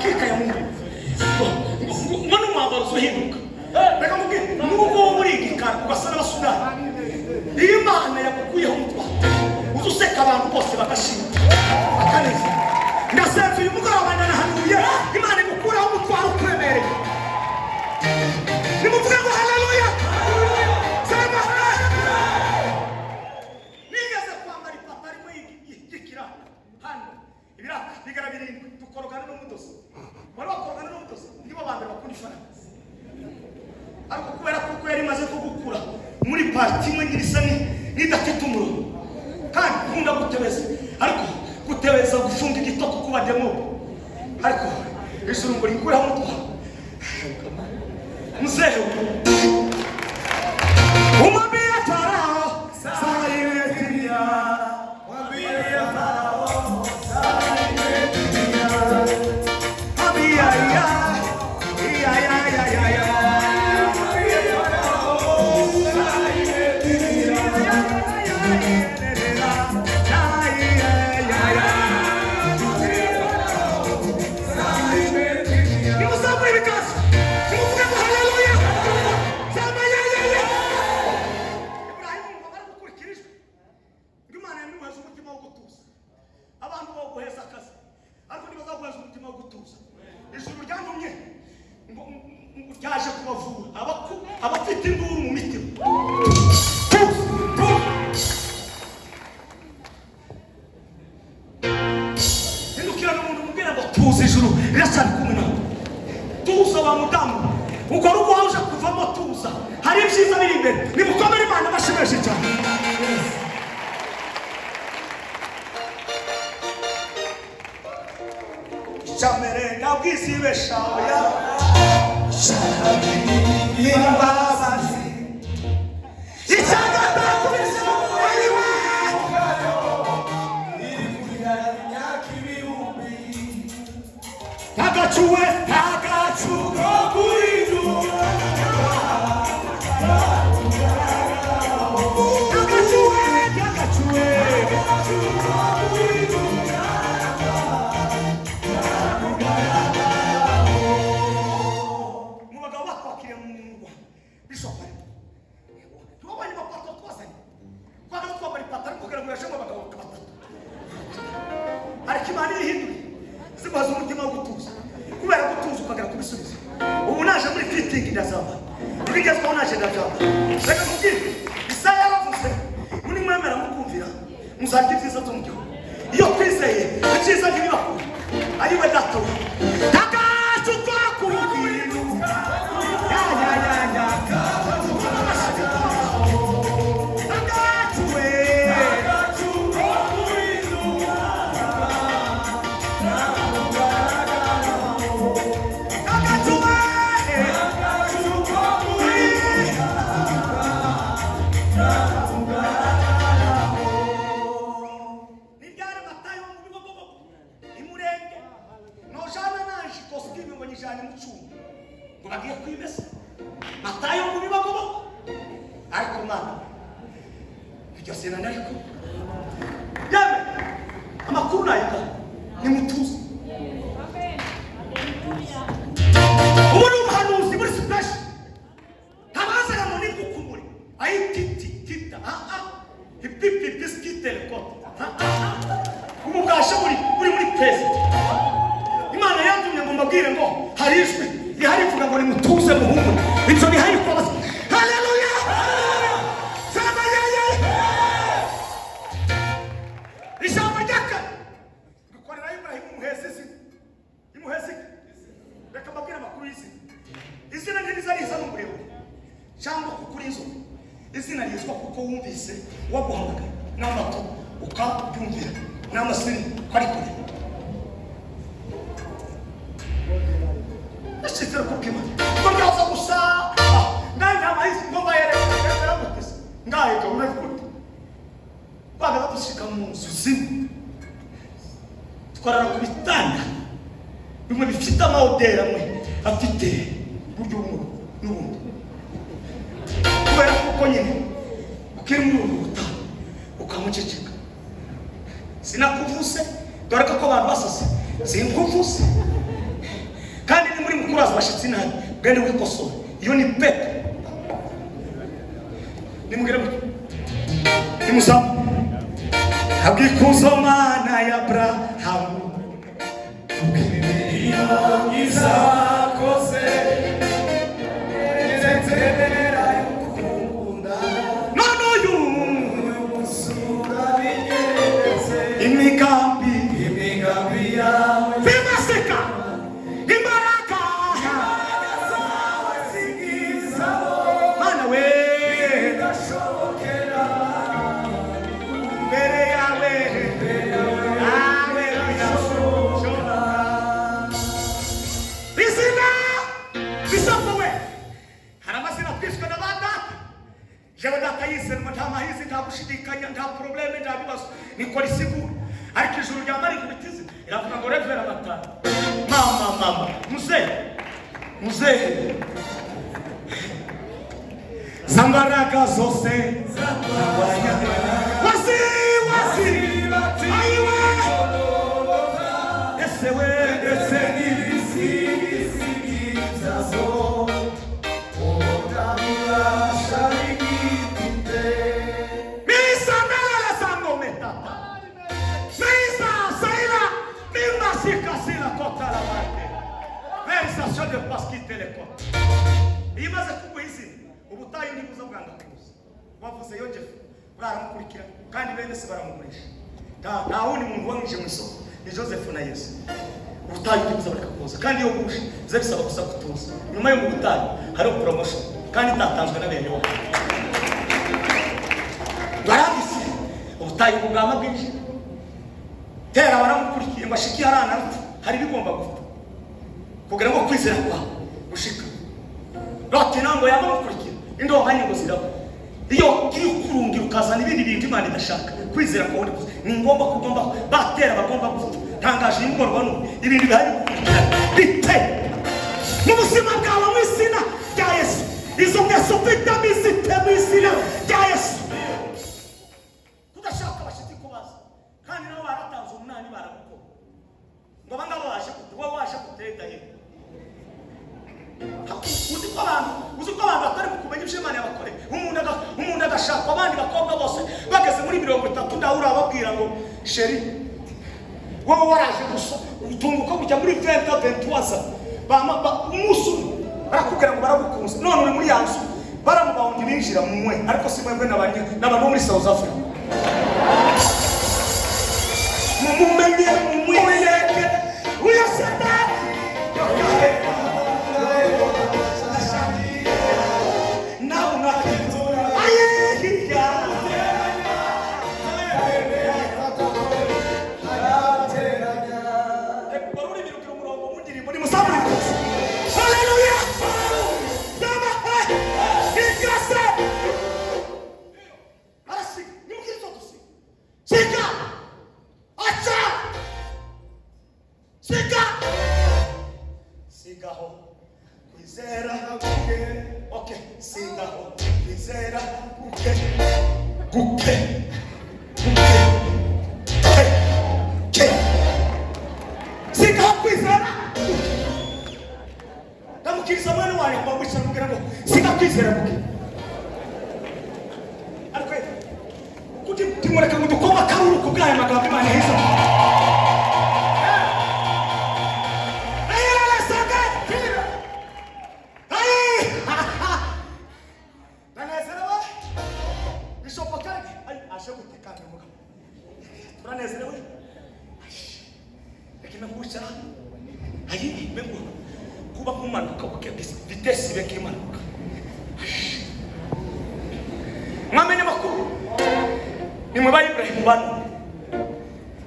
hakika ya Mungu mbona umwambaro uhinduka reka mubwire nubwo muri igikara ugasana abasudani Imana yakukuyeho umutwaro uzuseka abantu bose bagashima bakaneza ndasenze uyu mugoroba ndanahanuye Imana igukuraho umutwaro ukuremereye nimuvuge ngo haleluya sema nigeze kwambara ipataro imwe y'igikira hano ibiraka bigara birindwi dukorogana n'umudozi wari wakorogana n'umudozi nibo bambere bakunda ifaranga ariko kubera kuko yari maze kugukura muri parti imwe ngirisa n'idafite umurongo kandi nkunda gutebeza ariko gutebeza gufunga igitoko kuba demo ariko ijuru ngo rikuraho umutwaro mzee umwambia Farao saiwetia mwambia Farao saiwetia mwambia yaje kubavura abafite induru mu mitima indukira n'umuntu mubwira ngo tuzi ijuru riracari kumwe nawe tuza wa mudamu uko rugo waje kuvamo tuza hari ibyiza biri imbere nimukomere Imana bashimishe cyane Chamere ngabwisibesha oya Imbabazi Ichagata kubisa waliwa Tagachuwe kuridu Tagachuwe kuridu Imana ihindura zibaza umutima wo gutuza kubera gutuza ukagera ku bisubizo ubu naje muri fitting ndazaba ibigezweho naje ndazaba reka mubwire Isaya yaravuze muri mwemera mukumvira muzarya ibyiza byo mu gihugu iyo twizeye icyiza ntibibakure ari we dato tagacu twakurugiruka bagiye kwibesa matayo mu bibago ariko Mana iryo sena nariko yame amakuru nayika ni mutuzi umuntu umuhanuzi muri splash tabaza na moni kukumuri ayitita hipipi biskite lekot umugasha muri president Imana yantumye ngo mbabwire ngo harishwe ihari kuvuga ngo nimutuze muhumure icyo ni hari kwa haleluya sema yeye isamba ryaka gukorera Ibrahimu imuhezi reka mbabwire amakuru y'isi izina ntiriza n'umuriro cyangwa kukuri izo izina ryitwa kuko wumvise waguhamagara n'amato ukabyumvira n'amasiri kwari kure Sitera kupima. Kwa gusa nganga mais ngomba yere gutese. Ngaye ka urekuti. Baga badushika mu zuzimu. Twarara ku bitanda. Bimwe bifite amahoteli amwe afite buryo bumwe n'ubundi. Kubera kuko nyine ukiri muri ubu butaha ukamuceceka. Sinakuvuse dore ko abantu basase. Sinkuvuse. abashitsi nabi bwene wikosora iyo ni pepe nimugire nimusaba abikuzo mana ya Abrahamu ukibiriya izakose nezetera yukunda none uyu musura binyeretse imigambi yawe bimaseka imbaraga zawe zigizaho mana we bidashobokera mbere yawe birashobora izina bisakowe hari amazina twishwe na ba data jewe data yisenwa nta mahizi nta gushidikanya nta probleme nta bibazo nikora isigura ariko ijuru ryama rikubitize iravuga ngo revera batanu mama muzehe zambaraga zose wasi ayiwe ese n'ibisigizazo udabibasha bigitite misa ndala sangometata misa saila mima sikasila kota la marte versation de paskite le kota imaze kukwisi ubutayi ndibuza bwanga kuza bavuze Yozefu baramukurikira kandi bene se baramugurisha nta wundi muntu wamwije mu isoko ni Joseph na Yesu ubutayi ndibuza barakakuza kandi yo gusha bize bisaba gusa kutuza nyuma yo mu butayi hari promotion kandi tatanzwe na bene wowe barabisi ubutayi bugama bwinshi tera baramukurikiye ngo ashiki harana hari bigomba gupfa kugira ngo kwizera kwa gushika Loti nango yabamukurikira indonga ngo ziraba iyo kurungira ukazana ibindi bintu Imana idashaka kwizera kwa wundi ni ngomba kugomba batera bagomba gupfa tangaje imborwa no ibintu bihari bite mu buzima bwawe mu izina rya Yesu izo ngeso vitamisi temisina rya Yesu kudashaka abashitsi kubaza kandi nabo baratanze umunani baramukora ngo bangabo baje waje kutenda he uzi ko abantu batari kumenya ibyo Imana yabakore umuntu agashaka abandi bakobwa bose bageze muri 30 ndahura ababwira ngo sheri wowe waraje gusa utunguka kujya muri 2023 umusu barakubwira ngo baragukunze none uri muri yanzu baramubawundi binjira mu mwe ariko si mwebwe n'abantu muri South Africa mumenye mumwiyeke uyasata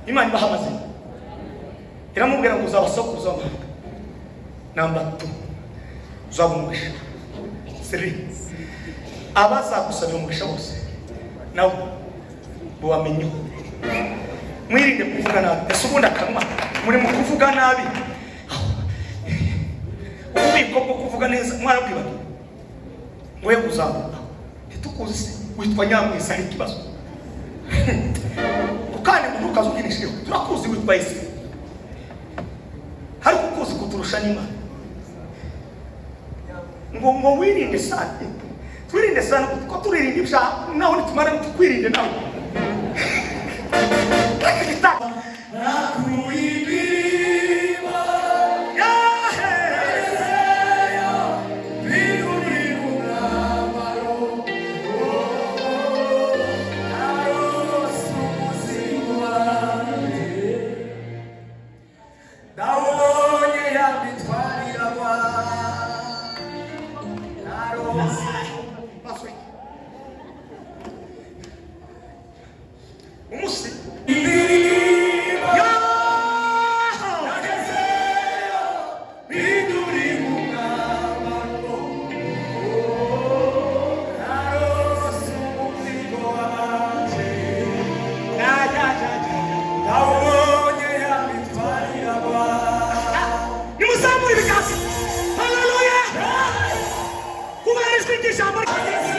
Imana bahamaze iramubwira ngo uzabasokuza number 2 uzabumugisha 3 abazagusabira umugisha bose nawe buwamenye mwirinde kuvuga nabi esubunda kanwa muri mu kuvuga nabi ubiko bwo kuvuga neza mwarabwiba ngo ye kuzamuka ntitukuzi witwa Nyamwisa ari kibazo ukane mu rukazo kinishyo turakuzi witwa Yesu hari kukuzi kuturusha n'Imana ngo wirinde sana, twirinde sana kuko turirinda ibyaha nawe nitumara twirinde nawe. Hallelujah! Who is this?